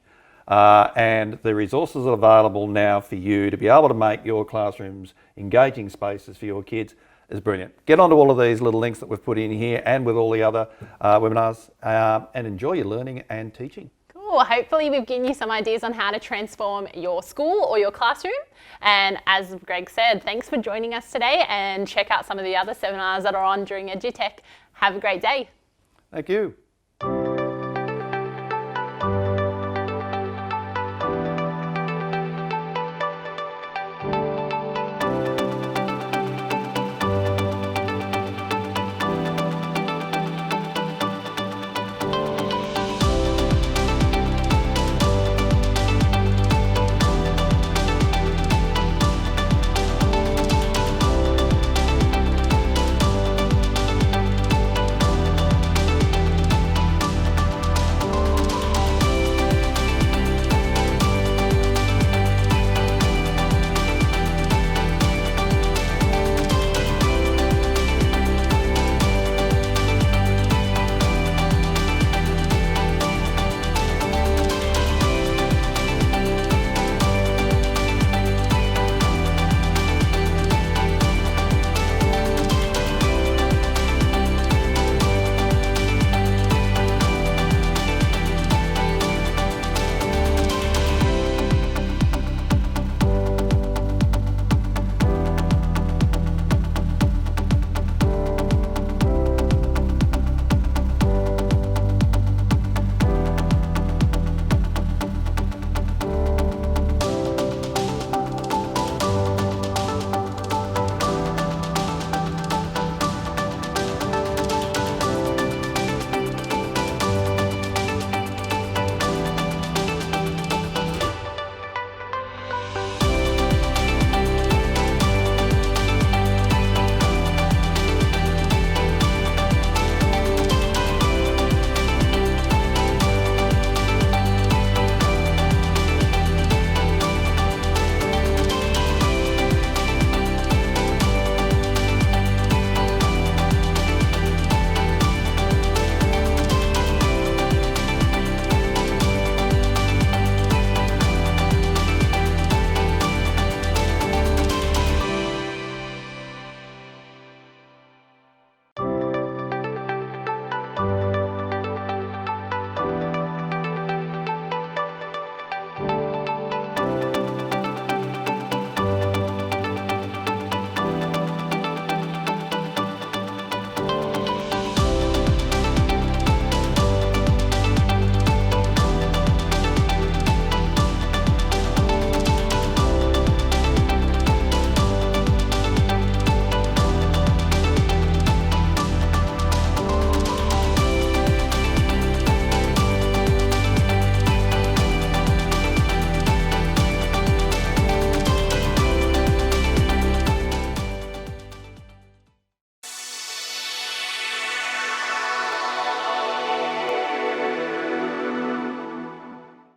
And the resources are available now for you to be able to make your classrooms engaging spaces for your kids is brilliant. Get onto all of these little links that we've put in here and with all the other webinars and enjoy your learning and teaching. Cool. Hopefully we've given you some ideas on how to transform your school or your classroom. And as Greg said, thanks for joining us today, and check out some of the other seminars that are on during EduTech. Have a great day. Thank you.